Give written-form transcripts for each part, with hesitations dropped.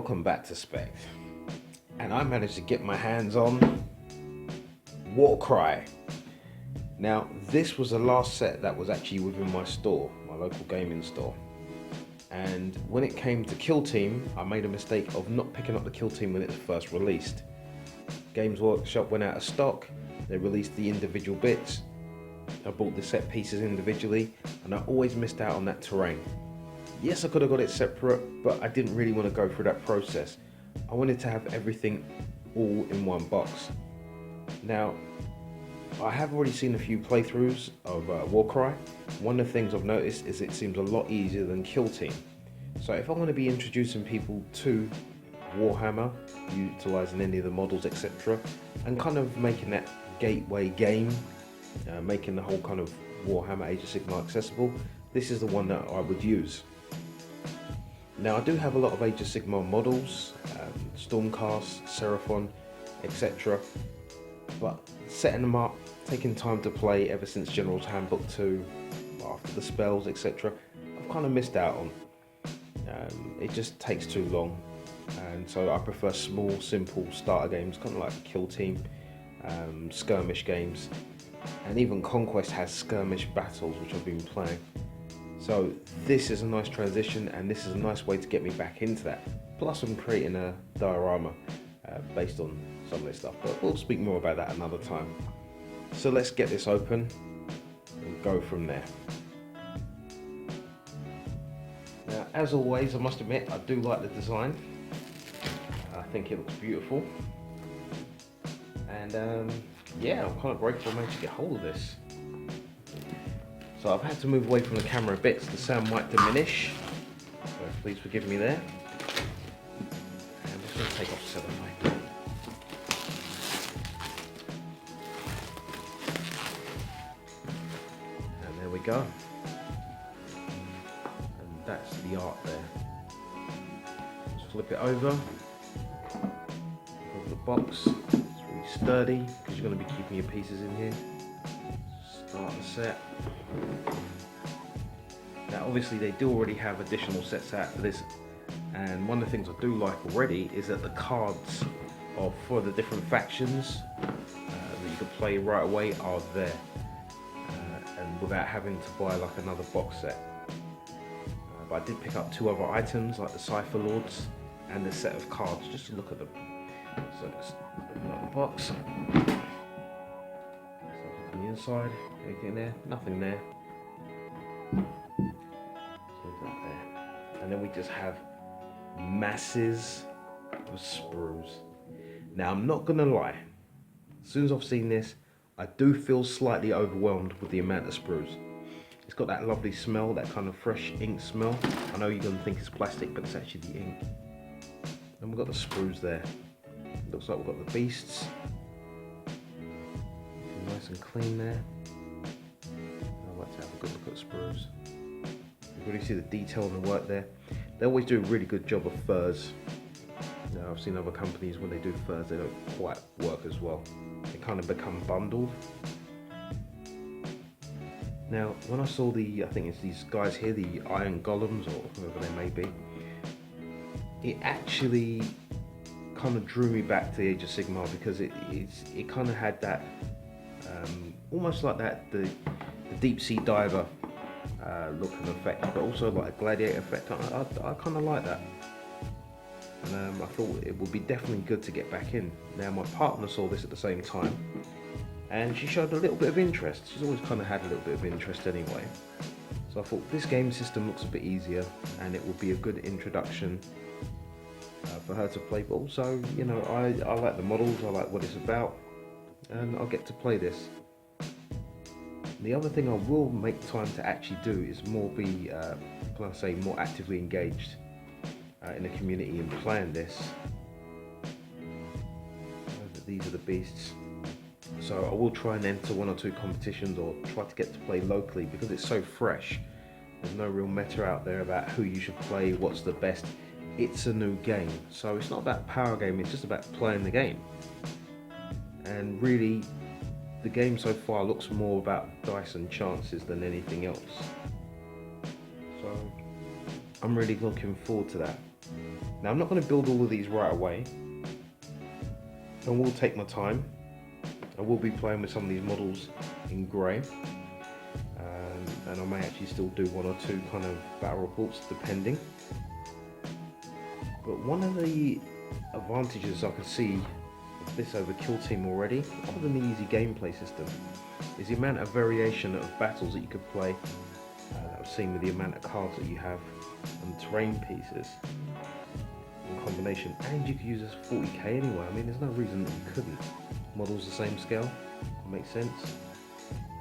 Welcome back to Spec, and I managed to get my hands on Warcry. Now this was the last set that was actually within my store, my local gaming store, and when it came to Kill Team, I made a mistake of not picking up the Kill Team when it was first released. Games Workshop went out of stock, they released the individual bits. I bought the set pieces individually, and I always missed out on that terrain. Yes, I could have got it separate, but I didn't really want to go through that process. I wanted to have everything all in one box. Now, I have already seen a few playthroughs of Warcry. One of the things I've noticed is it seems a lot easier than Kill Team. So if I'm going to be introducing people to Warhammer, utilising any of the models, etc., and kind of making that gateway game, making the whole kind of Warhammer Age of Sigmar accessible, this is the one that I would use. Now I do have a lot of Age of Sigmar models, Stormcast, Seraphon, etc. But setting them up, taking time to play ever since General's Handbook 2, after the spells, etc., I've kind of missed out on. It just takes too long, and so I prefer small, simple starter games, kind of like Kill Team, skirmish games, and even Conquest has skirmish battles, which I've been playing. So this is a nice transition, and this is a nice way to get me back into that. Plus I'm creating a diorama based on some of this stuff, but we'll speak more about that another time. So let's get this open and go from there. Now, as always, I must admit, I do like the design. I think it looks beautiful. And yeah, I'm kind of grateful I managed to get hold of this. So I've had to move away from the camera a bit, so the sound might diminish. So please forgive me there. And I'm just going to take off the cellophane. And there we go. And that's the art there. Just flip it over. Over the box. It's really sturdy because you're going to be keeping your pieces in here. Start the set. Now obviously they do already have additional sets out for this, and one of the things I do like already is that the cards for the different factions that you can play right away are there, and without having to buy like another box set. But I did pick up two other items like the Cypher Lords and the set of cards just to look at them. So let's open up the box. On the inside, anything there? Nothing there. There. And then we just have masses of sprues. Now I'm not gonna lie, as soon as I've seen this, I do feel slightly overwhelmed with the amount of sprues. It's got that lovely smell, that kind of fresh ink smell. I know you're gonna think it's plastic, but it's actually the ink. And we've got the sprues there. Looks like we've got the beasts. Nice and clean there. I'd like to have a good look at sprues. You really see the detail and the work there. They always do a really good job of furs. Now, I've seen other companies when they do furs, they don't quite work as well. They kind of become bundled. Now, when I saw I think it's these guys here, the Iron Golems or whoever they may be, it actually kind of drew me back to the Age of Sigmar because it kind of had that almost like that the deep sea diver look and effect, but also like a gladiator effect. I kind of like that, and I thought it would be definitely good to get back in. Now my partner saw this at the same time, and she showed a little bit of interest. She's always kind of had a little bit of interest anyway. So I thought this game system looks a bit easier, and it would be a good introduction for her to play. But also, you know, I like the models, I like what it's about, and I'll get to play this. The other thing I will make time to actually do is more more actively engaged in the community and playing this. These are the beasts. So I will try and enter one or two competitions or try to get to play locally because it's so fresh. There's no real meta out there about who you should play, what's the best. It's a new game. So it's not about power game, it's just about playing the game. And really, the game so far looks more about dice and chances than anything else. So I'm really looking forward to that. Now I'm not going to build all of these right away. I will take my time. I will be playing with some of these models in grey. And I may actually still do one or two kind of battle reports depending. But one of the advantages I can see of this over Kill Team already, other than the easy gameplay system, is the amount of variation of battles that you could play. That was seen with the amount of cards that you have and terrain pieces in combination. And you could use this 40k anyway. I mean, there's no reason that you couldn't. Models the same scale, makes sense.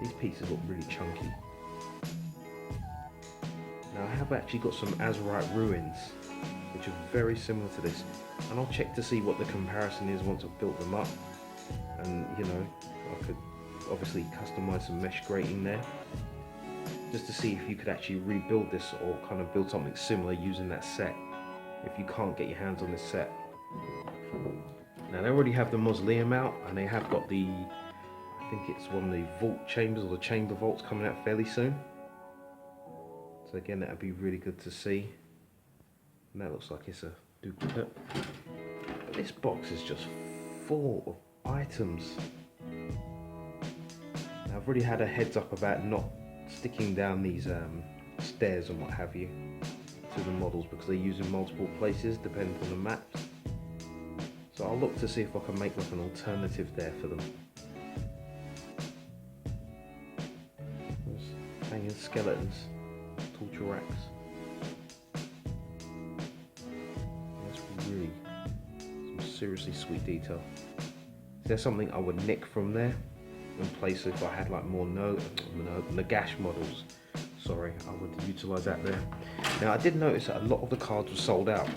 These pieces look really chunky. Now I have actually got some Azurite ruins, which are very similar to this, and I'll check to see what the comparison is once I've built them up. And you know, I could obviously customize some mesh grating there, just to see if you could actually rebuild this or kind of build something similar using that set, if you can't get your hands on this set. Now they already have the mausoleum out, and they have got the, I think it's one of the vault chambers or the chamber vaults coming out fairly soon. So again, that would be really good to see. And that looks like it's a duplicate. But this box is just full of items. Now I've already had a heads up about not sticking down these stairs and what have you to the models, because they're used in multiple places depending on the maps. So I'll look to see if I can make like an alternative there for them. There's hanging skeletons, torture racks. That's really some seriously sweet detail. Is there something I would nick from there and place if I had like more Nagash models? Sorry, I would utilise that there. Now I did notice that a lot of the cards were sold out,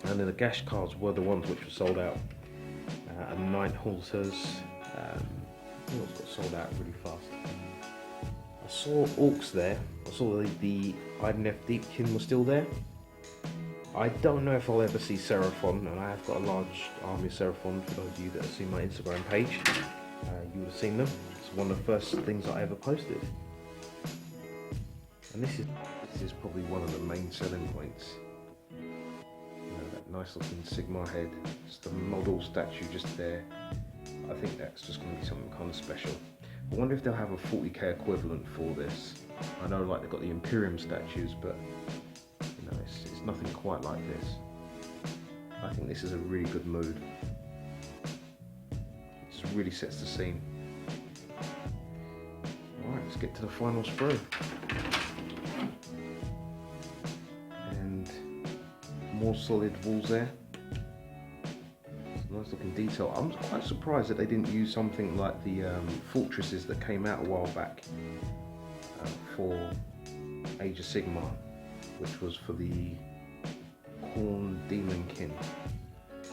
and the Nagash cards were the ones which were sold out. And Night Halters, what got sold out really fast. I saw Orcs there. I saw the IDNF Deepkin was still there. I don't know if I'll ever see Seraphon, and I have got a large army of Seraphon. For those of you that have seen my Instagram page, you would have seen them. It's one of the first things that I ever posted. And this is probably one of the main selling points. You know, that nice looking Sigma head, just a model statue just there. I think that's just going to be something kind of special. I wonder if they'll have a 40k equivalent for this. I know like they've got the Imperium statues, but you know, it's nothing quite like this. I think this is a really good mood. It just really sets the scene. Alright, let's get to the final sprue. More solid walls there. It's a nice looking detail. I'm quite surprised that they didn't use something like the fortresses that came out a while back for Age of Sigmar, which was for the Khorne Demonkin. That's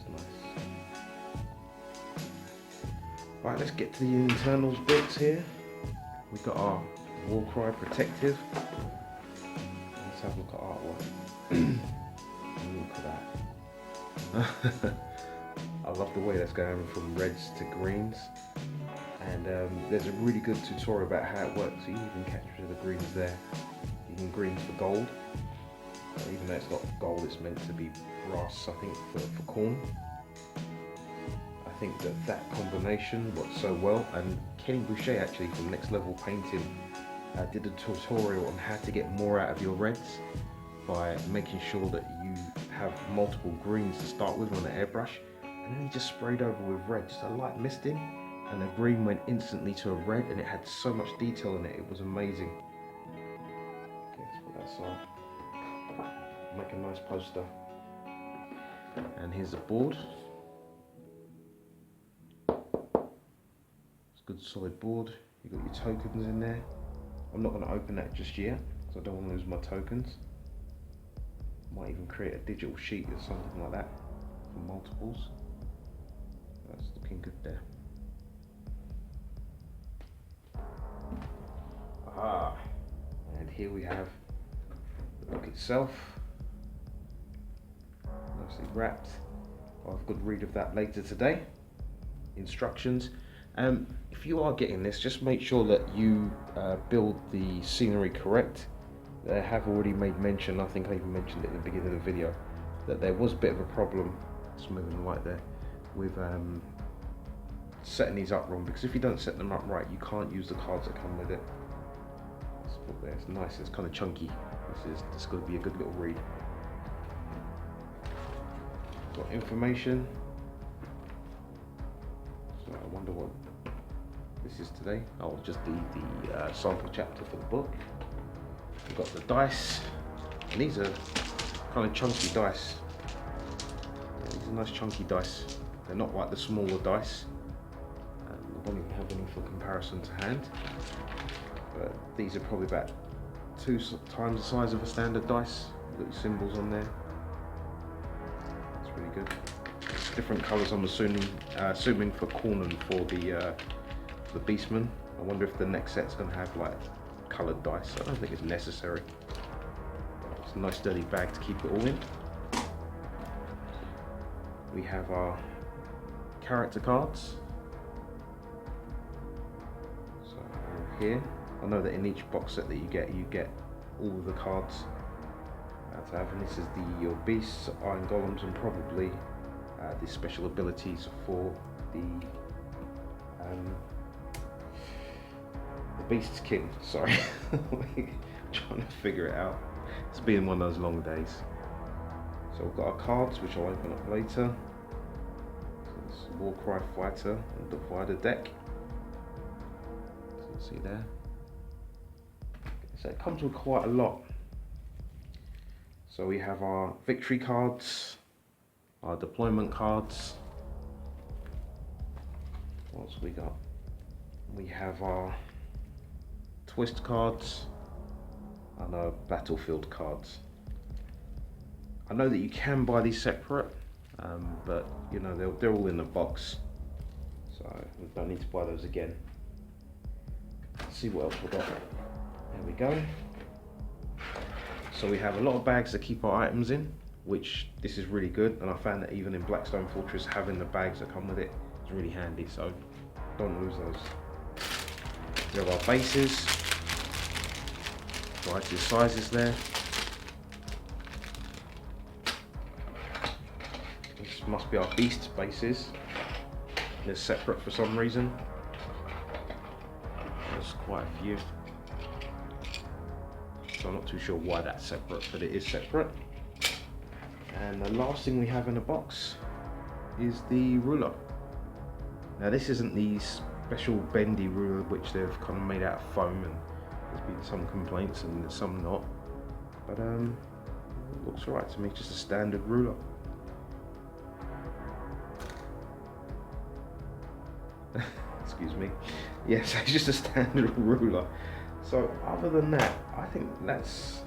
nice. Right, let's get to the internals bits here. We've got our Warcry Protective. Have a look at artwork. Look at that. I love the way that's going from reds to greens, and there's a really good tutorial about how it works. So you can capture the greens there. You can greens for gold, even though it's not gold, it's meant to be brass, I think, for Khorne. I think that combination works so well, and Kenny Boucher actually from Next Level Painting did a tutorial on how to get more out of your reds by making sure that you have multiple greens to start with on the airbrush, and then he just sprayed over with red, just a light misting, and the green went instantly to a red, and it had so much detail in it. It was amazing. Okay, let's put that aside. Make a nice poster. And here's the board. It's a good solid board. You've got your tokens in there. I'm not going to open that just yet, because I don't want to lose my tokens. Might even create a digital sheet or something like that for multiples. That's looking good there. Ah, and here we have the book itself, nicely wrapped. I'll have a good read of that later today. Instructions. If you are getting this, just make sure that you build the scenery correct. they have already made mention, I think I even mentioned it in the beginning of the video, that there was a bit of a problem, just moving the light there, with setting these up wrong, because if you don't set them up right, you can't use the cards that come with it. Let's put there, it's nice, it's kind of chunky. This is going to be a good little read. Got information. So I wonder what this is today. Oh, just the sample chapter for the book. We've got the dice, and these are kind of chunky dice. Yeah, these are nice chunky dice. They're not like the smaller dice. I don't even have any for comparison to hand, but these are probably about 2 times the size of a standard dice. Little symbols on there. That's really good. Different colours, I'm assuming for corn and for the beastman. I wonder if the next set's going to have like coloured dice. I don't think it's necessary. It's a nice sturdy bag to keep it all in. We have our character cards. So here, I know that in each box set that you get all of the cards to have, and this is your beasts, iron golems, and probably the special abilities for the beast's kin. Sorry, trying to figure it out. It's been one of those long days. So we've got our cards, which I'll open up later. So this is Warcry Fighter and Divider deck. So you see there. So it comes with quite a lot. So we have our victory cards, our deployment cards. What else we got? We have our twist cards and our battlefield cards. I know that you can buy these separate, but you know they're all in the box, so we don't need to buy those again. Let's see what else we got. There we go. So we have a lot of bags to keep our items in, which this is really good, and I found that even in Blackstone Fortress, having the bags that come with it is really handy, so don't lose those. We have our bases, variety of sizes there. This must be our beast bases. They're separate for some reason. There's quite a few. So I'm not too sure why that's separate, but it is separate. And the last thing we have in the box is the ruler. Now this isn't the special bendy ruler which they've kind of made out of foam, and there's been some complaints and some not. But it looks alright to me, just a standard ruler. Excuse me. Yes, it's just a standard ruler. So other than that, I think that's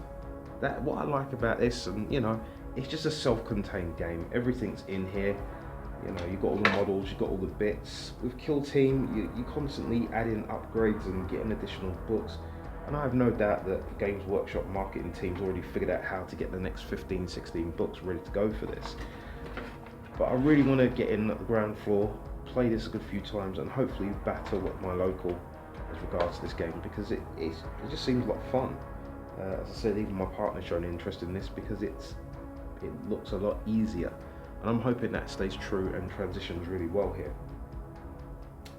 what I like about this, and you know, it's just a self-contained game. Everything's in here. You know, you've got all the models, you've got all the bits. With Kill Team, you constantly add in upgrades and getting additional books. And I have no doubt that the Games Workshop marketing team's already figured out how to get the next 15, 16 books ready to go for this. But I really want to get in at the ground floor, play this a good few times, and hopefully battle at my local as regards to this game, because it just seems a lot of fun. As I said, even my partner's shown interest in this because it looks a lot easier, and I'm hoping that stays true and transitions really well here.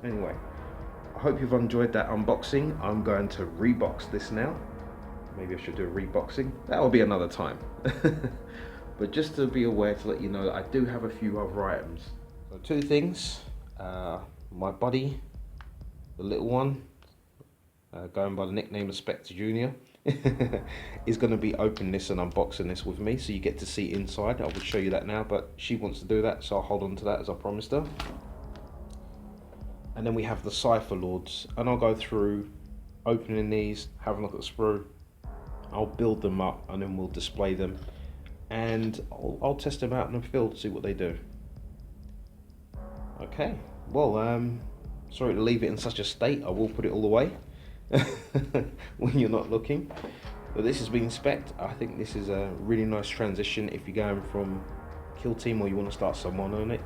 Anyway, I hope you've enjoyed that unboxing. I'm going to rebox this now. Maybe I should do a reboxing. That will be another time. But just to be aware, to let you know that I do have a few other items. So 2 things. My buddy, the little one, going by the nickname of Spekdyt Jr. is going to be opening this and unboxing this with me, so you get to see inside. I will show you that now, but she wants to do that, so I'll hold on to that as I promised her. And then we have the Cypher Lords, and I'll go through opening these, have a look at the sprue, I'll build them up, and then we'll display them, and I'll test them out in the field, see what they do. Okay, well, sorry to leave it in such a state. I will put it all away when you're not looking. But this has been Spect. I think this is a really nice transition if you're going from Kill Team or you want to start someone on it.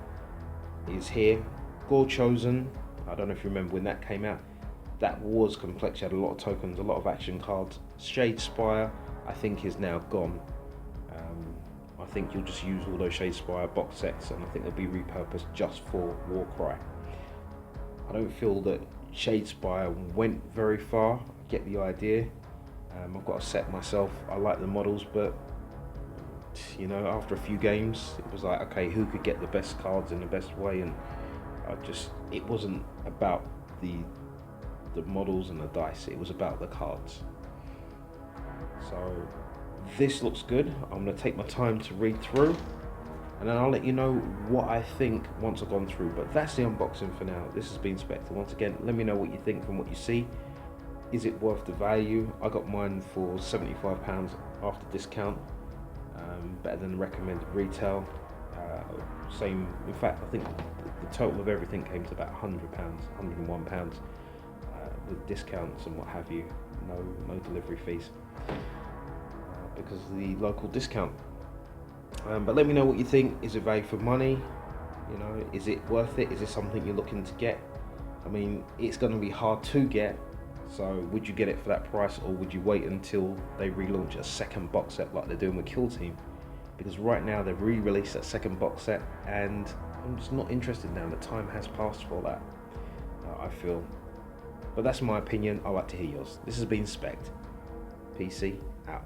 Is here. Gore Chosen, I don't know if you remember when that came out. That was complex, you had a lot of tokens, a lot of action cards. Shade Spire, I think is now gone. I think you'll just use all those Shadespire box sets, and I think they'll be repurposed just for Warcry. I don't feel that Shadespire went very far. I get the idea. I've got a set myself. I like the models, but you know, after a few games, it was like, okay, who could get the best cards in the best way? And it wasn't about the models and the dice. It was about the cards. So this looks good. I'm gonna take my time to read through, and then I'll let you know what I think once I've gone through. But that's the unboxing for now. This has been Spectre. Once again, let me know what you think from what you see. Is it worth the value? I got mine for £75 after discount. Better than the recommended retail. Same, in fact, I think the total of everything came to about £100, £101 with discounts and what have you. No delivery fees because of the local discount. But let me know what you think. Is it value for money? You know, is it worth it? Is it something you're looking to get? I mean, it's going to be hard to get. So would you get it for that price, or would you wait until they relaunch a second box set like they're doing with Kill Team? Because right now they've re-released that second box set, and I'm just not interested now. The time has passed for that, I feel. But that's my opinion. I'd like to hear yours. This has been Spect. PC out.